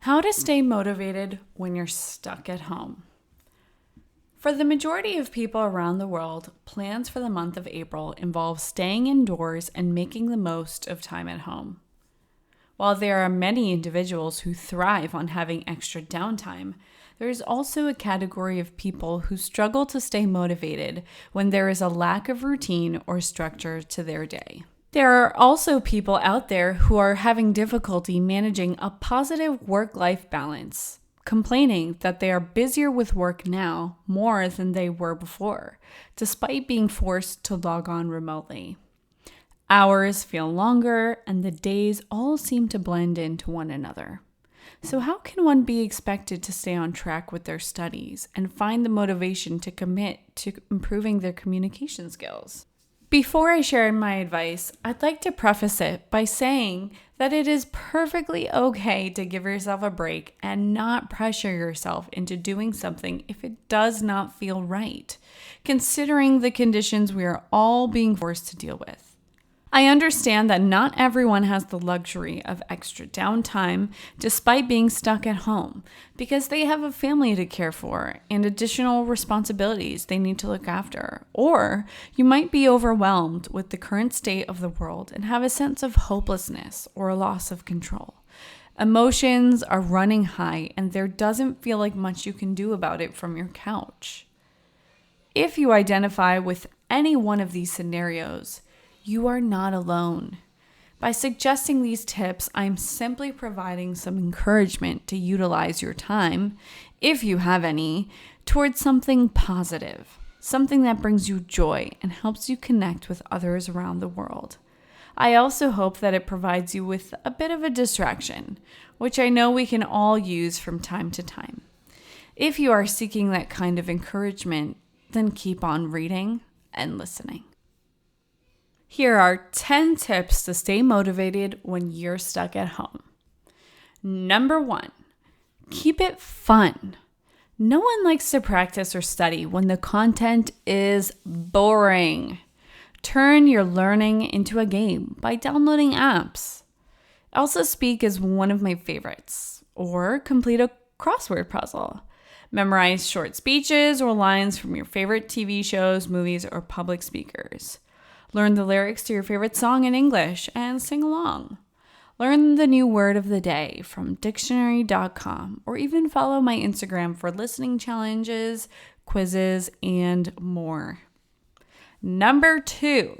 How to stay motivated when you're stuck at home. For the majority of people around the world, plans for the month of April involve staying indoors and making the most of time at home. While there are many individuals who thrive on having extra downtime, there is also a category of people who struggle to stay motivated when there is a lack of routine or structure to their day. There are also people out there who are having difficulty managing a positive work-life balance, complaining that they are busier with work now more than they were before, despite being forced to log on remotely. Hours feel longer, and the days all seem to blend into one another. So how can one be expected to stay on track with their studies and find the motivation to commit to improving their communication skills? Before I share my advice, I'd like to preface it by saying that it is perfectly okay to give yourself a break and not pressure yourself into doing something if it does not feel right, considering the conditions we are all being forced to deal with. I understand that not everyone has the luxury of extra downtime despite being stuck at home because they have a family to care for and additional responsibilities they need to look after. Or you might be overwhelmed with the current state of the world and have a sense of hopelessness or a loss of control. Emotions are running high and there doesn't feel like much you can do about it from your couch. If you identify with any one of these scenarios, you are not alone. By suggesting these tips, I'm simply providing some encouragement to utilize your time, if you have any, towards something positive, something that brings you joy and helps you connect with others around the world. I also hope that it provides you with a bit of a distraction, which I know we can all use from time to time. If you are seeking that kind of encouragement, then keep on reading and listening. Here are 10 tips to stay motivated when you're stuck at home. Number 1, keep it fun. No one likes to practice or study when the content is boring. Turn your learning into a game by downloading apps. Also Speak is one of my favorites. Or complete a crossword puzzle. Memorize short speeches or lines from your favorite TV shows, movies, or public speakers. Learn the lyrics to your favorite song in English and sing along. Learn the new word of the day from dictionary.com or even follow my Instagram for listening challenges, quizzes, and more. Number 2,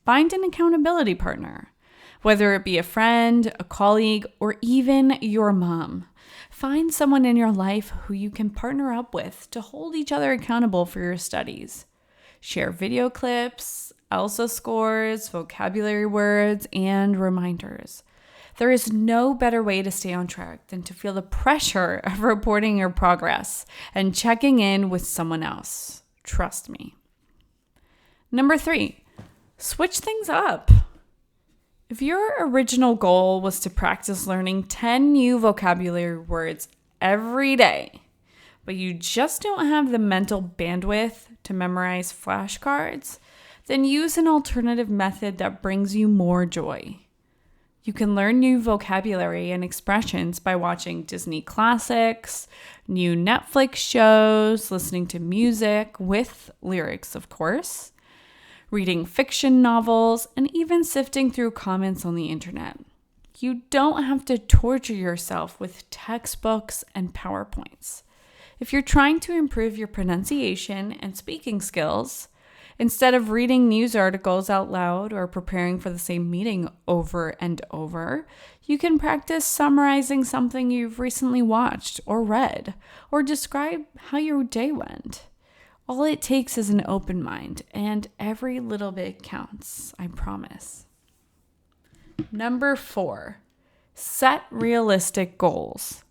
find an accountability partner. Whether it be a friend, a colleague, or even your mom. Find someone in your life who you can partner up with to hold each other accountable for your studies. Share video clips, ELSA scores, vocabulary words, and reminders. There is no better way to stay on track than to feel the pressure of reporting your progress and checking in with someone else. Trust me. Number 3, switch things up. If your original goal was to practice learning 10 new vocabulary words every day, but you just don't have the mental bandwidth to memorize flashcards, then use an alternative method that brings you more joy. You can learn new vocabulary and expressions by watching Disney classics, new Netflix shows, listening to music with lyrics, of course, reading fiction novels, and even sifting through comments on the internet. You don't have to torture yourself with textbooks and PowerPoints. If you're trying to improve your pronunciation and speaking skills, instead of reading news articles out loud or preparing for the same meeting over and over, you can practice summarizing something you've recently watched or read, or describe how your day went. All it takes is an open mind, and every little bit counts, I promise. Number 4, set realistic goals.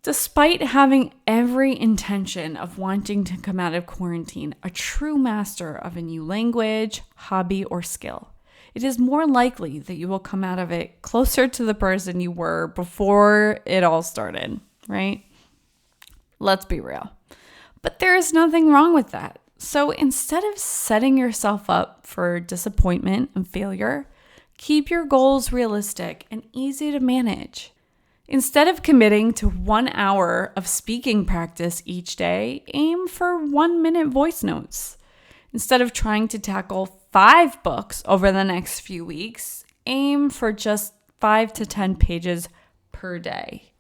Despite having every intention of wanting to come out of quarantine a true master of a new language, hobby, or skill, it is more likely that you will come out of it closer to the person you were before it all started, right? Let's be real. But there is nothing wrong with that. So instead of setting yourself up for disappointment and failure, keep your goals realistic and easy to manage. Instead of committing to 1 hour of speaking practice each day, aim for 1-minute voice notes. Instead of trying to tackle 5 books over the next few weeks, aim for just 5 to 10 pages per day.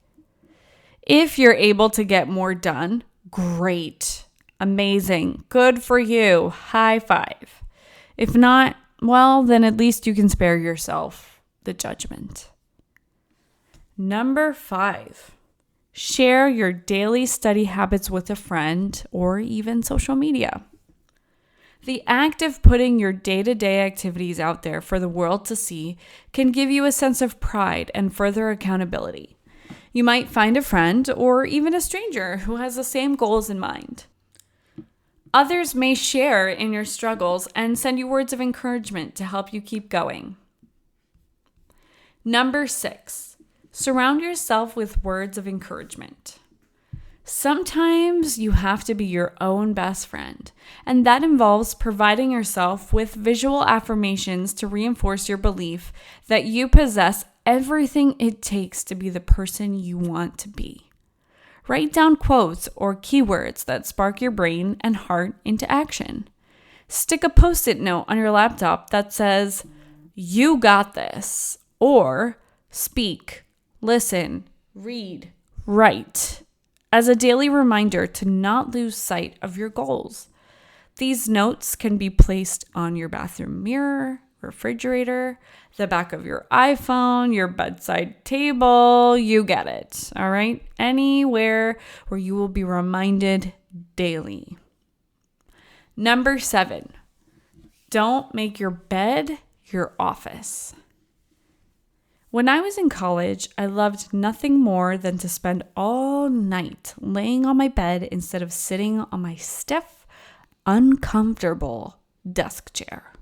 If you're able to get more done, great, amazing, good for you, high five. If not, well, then at least you can spare yourself the judgment. Number 5, share your daily study habits with a friend or even social media. The act of putting your day-to-day activities out there for the world to see can give you a sense of pride and further accountability. You might find a friend or even a stranger who has the same goals in mind. Others may share in your struggles and send you words of encouragement to help you keep going. Number 6. Surround yourself with words of encouragement. Sometimes you have to be your own best friend, and that involves providing yourself with visual affirmations to reinforce your belief that you possess everything it takes to be the person you want to be. Write down quotes or keywords that spark your brain and heart into action. Stick a Post-it note on your laptop that says, "You got this," or "Speak, listen, read, write," as a daily reminder to not lose sight of your goals. These notes can be placed on your bathroom mirror, refrigerator, the back of your iPhone, your bedside table, you get it, all right? Anywhere where you will be reminded daily. Number 7, don't make your bed your office. When I was in college, I loved nothing more than to spend all night laying on my bed instead of sitting on my stiff, uncomfortable desk chair.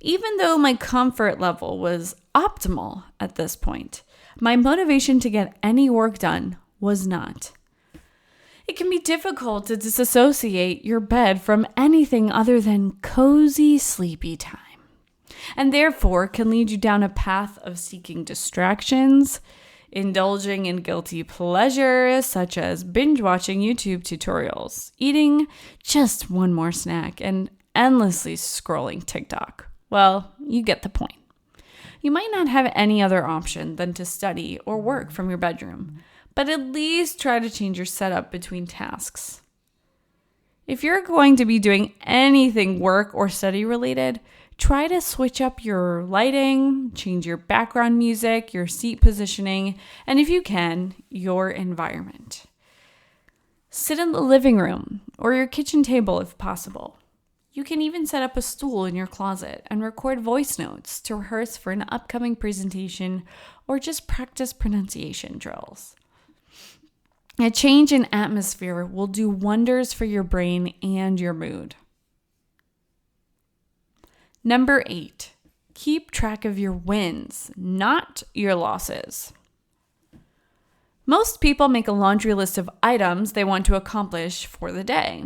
Even though my comfort level was optimal at this point, my motivation to get any work done was not. It can be difficult to disassociate your bed from anything other than cozy, sleepy time, and therefore can lead you down a path of seeking distractions, indulging in guilty pleasures such as binge watching YouTube tutorials, eating just one more snack, and endlessly scrolling TikTok. Well, you get the point. You might not have any other option than to study or work from your bedroom, but at least try to change your setup between tasks. If you're going to be doing anything work or study related, try to switch up your lighting, change your background music, your seat positioning, and if you can, your environment. Sit in the living room or your kitchen table if possible. You can even set up a stool in your closet and record voice notes to rehearse for an upcoming presentation or just practice pronunciation drills. A change in atmosphere will do wonders for your brain and your mood. Number 8, keep track of your wins, not your losses. Most people make a laundry list of items they want to accomplish for the day.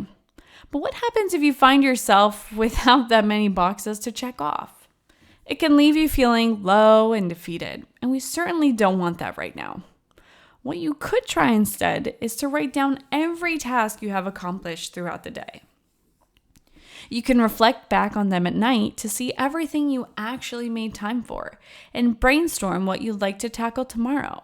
But what happens if you find yourself without that many boxes to check off? It can leave you feeling low and defeated, and we certainly don't want that right now. What you could try instead is to write down every task you have accomplished throughout the day. You can reflect back on them at night to see everything you actually made time for and brainstorm what you'd like to tackle tomorrow.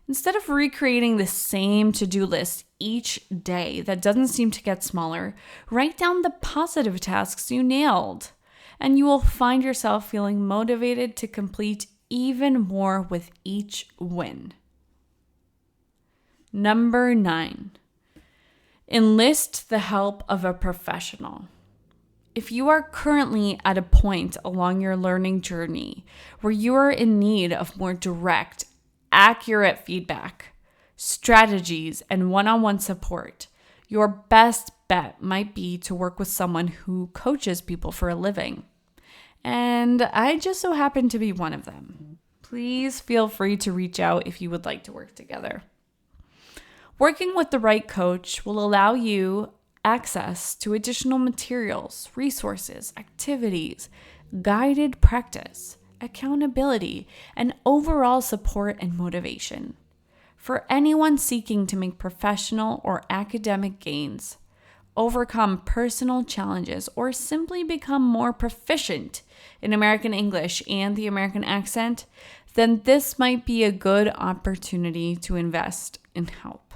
Instead of recreating the same to-do list each day that doesn't seem to get smaller, write down the positive tasks you nailed, and you will find yourself feeling motivated to complete even more with each win. Number 9, enlist the help of a professional. If you are currently at a point along your learning journey where you are in need of more direct, accurate feedback, strategies, and one-on-one support, your best bet might be to work with someone who coaches people for a living. And I just so happen to be one of them. Please feel free to reach out if you would like to work together. Working with the right coach will allow you access to additional materials, resources, activities, guided practice, accountability, and overall support and motivation. For anyone seeking to make professional or academic gains, overcome personal challenges, or simply become more proficient in American English and the American accent, then this might be a good opportunity to invest in help.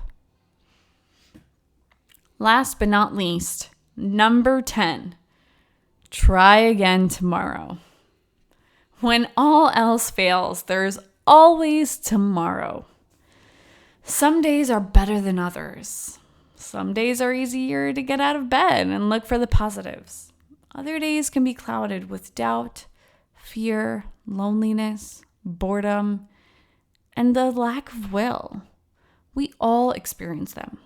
Last but not least, number 10, try again tomorrow. When all else fails, there's always tomorrow. Some days are better than others. Some days are easier to get out of bed and look for the positives. Other days can be clouded with doubt, fear, loneliness, boredom, and the lack of will. We all experience them.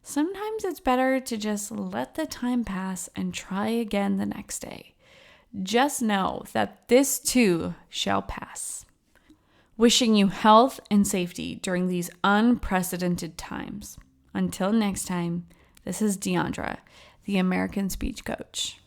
Sometimes it's better to just let the time pass and try again the next day. Just know that this too shall pass. Wishing you health and safety during these unprecedented times. Until next time, this is Deandra, the American Speech Coach.